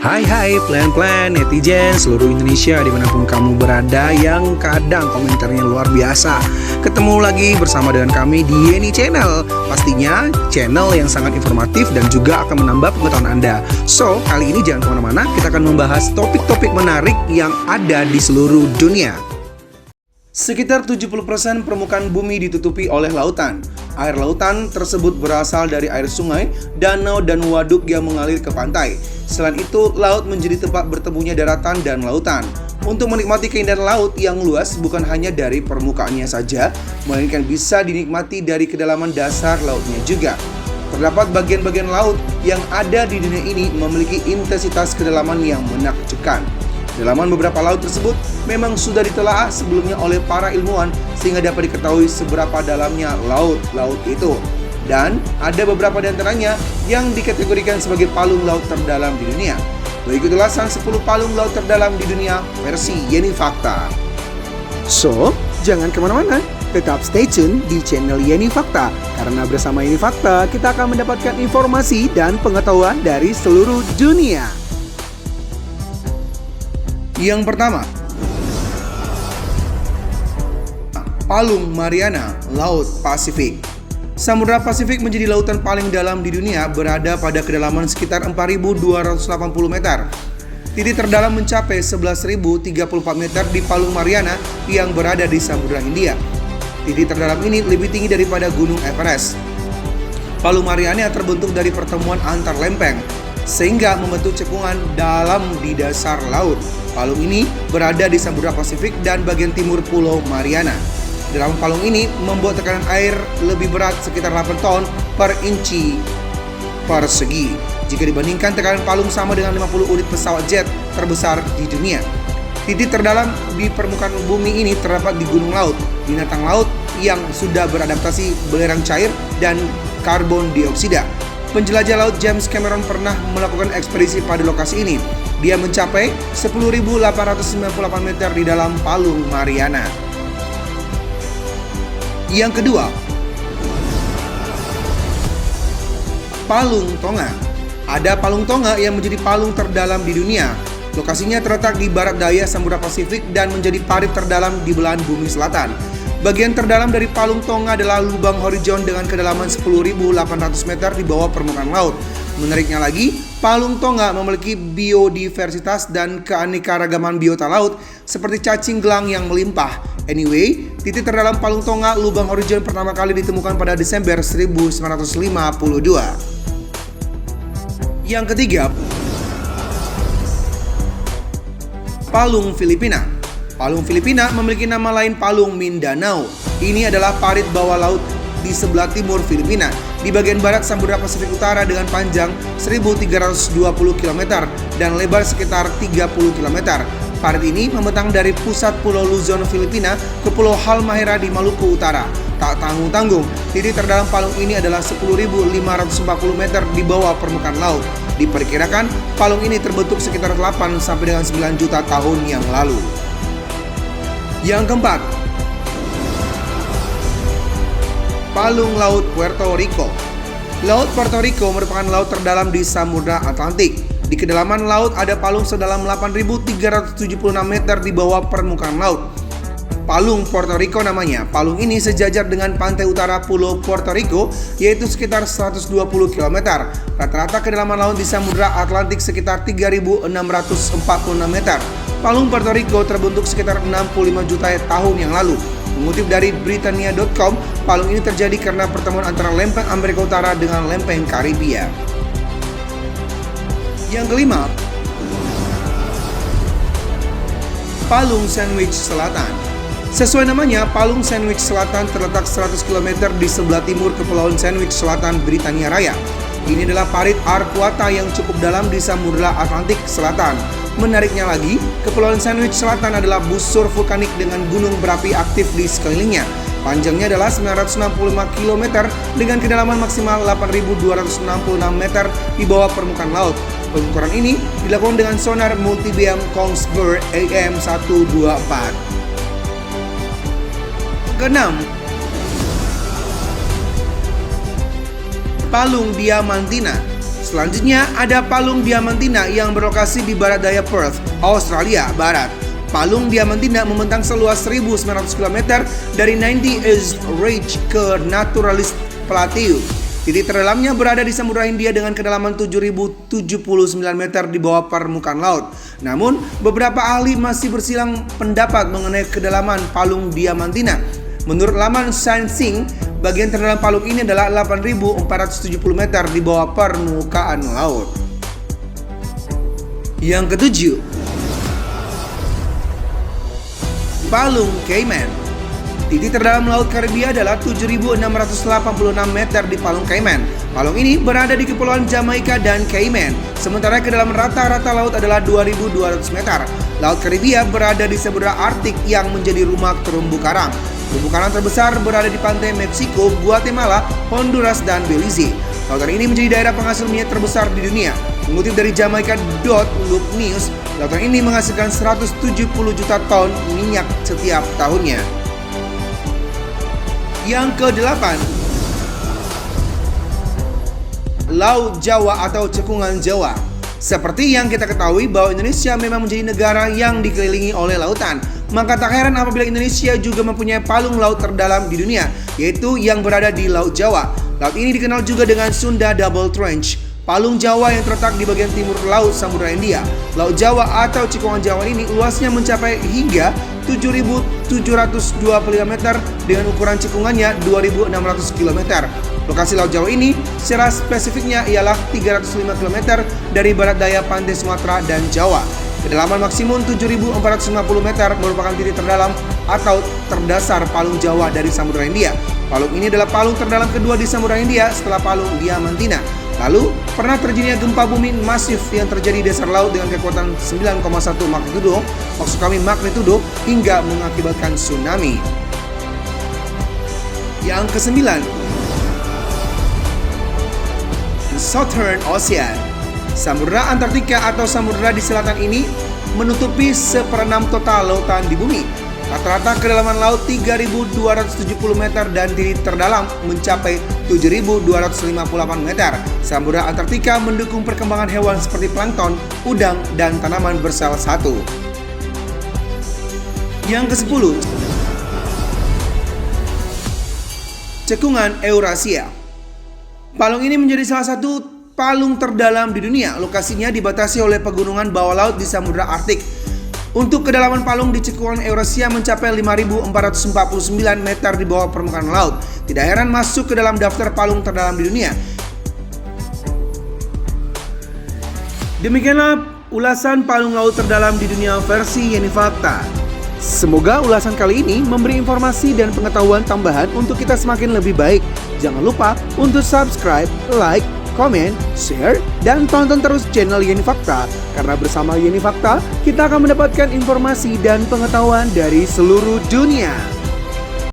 Hai plan-plan netizen seluruh Indonesia dimanapun kamu berada yang kadang komentarnya luar biasa. Ketemu lagi bersama dengan kami di Yeni Channel. Pastinya channel yang sangat informatif dan juga akan menambah pengetahuan Anda. So, kali ini jangan kemana-mana, kita akan membahas topik-topik menarik yang ada di seluruh dunia. Sekitar 70% permukaan bumi ditutupi oleh lautan. Air lautan tersebut berasal dari air sungai, danau, dan waduk yang mengalir ke pantai. Selain itu, laut menjadi tempat bertemunya daratan dan lautan. Untuk menikmati keindahan laut yang luas bukan hanya dari permukaannya saja, melainkan bisa dinikmati dari kedalaman dasar lautnya juga. Terdapat bagian-bagian laut yang ada di dunia ini memiliki intensitas kedalaman yang menakjubkan. Kedalaman beberapa laut tersebut memang sudah ditelaah sebelumnya oleh para ilmuwan sehingga dapat diketahui seberapa dalamnya laut-laut itu. Dan ada beberapa di antaranya yang dikategorikan sebagai palung laut terdalam di dunia. Berikut ulasan 10 palung laut terdalam di dunia versi Yeni Fakta. So, jangan kemana-mana, tetap stay tune di channel Yeni Fakta. Karena bersama Yeni Fakta, kita akan mendapatkan informasi dan pengetahuan dari seluruh dunia. Yang pertama, Palung Mariana, Laut Pasifik. Samudra Pasifik menjadi lautan paling dalam di dunia, berada pada kedalaman sekitar 4.280 meter. Titik terdalam mencapai 11.034 meter di Palung Mariana yang berada di Samudra Hindia. Titik terdalam ini lebih tinggi daripada Gunung Everest. Palung Mariana terbentuk dari pertemuan antar lempeng, sehingga membentuk cekungan dalam di dasar laut. Palung ini berada di Samudra Pasifik dan bagian timur Pulau Mariana. Dalam palung ini membuat tekanan air lebih berat sekitar 8 ton per inci persegi. Jika dibandingkan tekanan palung sama dengan 50 unit pesawat jet terbesar di dunia. Titik terdalam di permukaan bumi ini terdapat di gunung laut, binatang laut yang sudah beradaptasi belerang cair dan karbon dioksida. Penjelajah laut James Cameron pernah melakukan ekspedisi pada lokasi ini. Dia mencapai 10.898 meter di dalam Palung Mariana. Yang kedua, Palung Tonga. Ada Palung Tonga yang menjadi palung terdalam di dunia. Lokasinya terletak di barat daya Samudra Pasifik dan menjadi parit terdalam di belahan bumi selatan. Bagian terdalam dari Palung Tonga adalah lubang horizon dengan kedalaman 10.800 meter di bawah permukaan laut. Menariknya lagi, Palung Tonga memiliki biodiversitas dan keanekaragaman biota laut seperti cacing gelang yang melimpah. Anyway, titik terdalam Palung Tonga lubang horizon pertama kali ditemukan pada Desember 1952. Yang ketiga, Palung Filipina. Palung Filipina memiliki nama lain Palung Mindanao. Ini adalah parit bawah laut di sebelah timur Filipina, di bagian barat Samudra Pasifik Utara dengan panjang 1.320 km dan lebar sekitar 30 km. Parit ini membentang dari pusat Pulau Luzon, Filipina ke Pulau Halmahera di Maluku Utara. Tak tanggung-tanggung, titik terdalam palung ini adalah 10.540 meter di bawah permukaan laut. Diperkirakan, palung ini terbentuk sekitar 8 sampai dengan 9 juta tahun yang lalu. Yang keempat, Palung Laut Puerto Rico. Laut Puerto Rico merupakan laut terdalam di Samudra Atlantik. Di kedalaman laut ada palung sedalam 8.376 meter di bawah permukaan laut. Palung Puerto Rico namanya. Palung ini sejajar dengan pantai utara Pulau Puerto Rico, yaitu sekitar 120 km. Rata-rata kedalaman laut di Samudra Atlantik sekitar 3.646 meter. Palung Puerto Rico terbentuk sekitar 65 juta tahun yang lalu. Mengutip dari Britannia.com, palung ini terjadi karena pertemuan antara lempeng Amerika Utara dengan lempeng Karibia. Yang kelima, Palung Sandwich Selatan. Sesuai namanya, Palung Sandwich Selatan terletak 100 km di sebelah timur Kepulauan Sandwich Selatan, Britania Raya. Ini adalah parit Arquata yang cukup dalam di Samudra Atlantik Selatan. Menariknya lagi, Kepulauan Sandwich Selatan adalah busur vulkanik dengan gunung berapi aktif di sekelilingnya. Panjangnya adalah 965 km dengan kedalaman maksimal 8.266 meter di bawah permukaan laut. Pengukuran ini dilakukan dengan sonar multibeam Kongsberg AM124. Keenam, Palung Diamantina. Selanjutnya ada Palung Diamantina yang berlokasi di barat daya Perth, Australia Barat. Palung Diamantina membentang seluas 1.900 km dari 90 East Ridge ke Naturalis Plateau. Titik terdalamnya berada di Samudra Hindia dengan kedalaman 7.079 meter di bawah permukaan laut. Namun, beberapa ahli masih bersilang pendapat mengenai kedalaman Palung Diamantina. Menurut laman Science, bagian terdalam palung ini adalah 8.470 meter di bawah permukaan laut. Yang ketujuh, Palung Cayman. Titik terdalam Laut Karibia adalah 7.686 meter di Palung Cayman. Palung ini berada di Kepulauan Jamaika dan Cayman, sementara kedalaman rata-rata laut adalah 2.200 meter. Laut Karibia berada di Samudra Arktik yang menjadi rumah terumbu karang. Terumbu karang terbesar berada di pantai Meksiko, Guatemala, Honduras, dan Belize. Lautan ini menjadi daerah penghasil minyak terbesar di dunia. Mengutip dari Jamaica.loop News, lautan ini menghasilkan 170 juta ton minyak setiap tahunnya. Yang ke-8, Laut Jawa atau Cekungan Jawa. Seperti yang kita ketahui bahwa Indonesia memang menjadi negara yang dikelilingi oleh lautan. Maka tak heran apabila Indonesia juga mempunyai palung laut terdalam di dunia, yaitu yang berada di Laut Jawa. Laut ini dikenal juga dengan Sunda Double Trench. Palung Jawa yang terletak di bagian timur Laut Samudra Hindia. Laut Jawa atau Cekungan Jawa ini luasnya mencapai hingga 7.725 meter dengan ukuran cekungannya 2.600 km. Lokasi Laut Jawa ini secara spesifiknya ialah 305 km dari barat daya pantai Sumatera dan Jawa. Kedalaman maksimum 7.450 meter merupakan titik terdalam atau terdasar Palung Jawa dari Samudra Hindia. Palung ini adalah palung terdalam kedua di Samudra Hindia setelah Palung Diamantina. Lalu, pernah terjadinya gempa bumi masif yang terjadi di dasar laut dengan kekuatan 9,1 magnitudo hingga mengakibatkan tsunami. Yang ke-9, Southern Ocean. Samudra Antartika atau samudra di selatan ini menutupi 1/6 total lautan di bumi. Rata-rata kedalaman laut 3.270 meter dan titik terdalam mencapai 7.258 meter. Samudra Antartika mendukung perkembangan hewan seperti plankton, udang, dan tanaman bersel satu. Yang ke-10, Cekungan Eurasia. Palung ini menjadi salah satu palung terdalam di dunia. Lokasinya dibatasi oleh pegunungan bawah laut di Samudra Arktik. Untuk kedalaman palung di Cekungan Eurasia mencapai 5.449 meter di bawah permukaan laut. Tidak heran masuk ke dalam daftar palung terdalam di dunia. Demikianlah ulasan palung laut terdalam di dunia versi Yeni Fakta. Semoga ulasan kali ini memberi informasi dan pengetahuan tambahan untuk kita semakin lebih baik. Jangan lupa untuk subscribe, like, komen, share, dan tonton terus channel Yeni Fakta. Karena bersama Yeni Fakta, kita akan mendapatkan informasi dan pengetahuan dari seluruh dunia.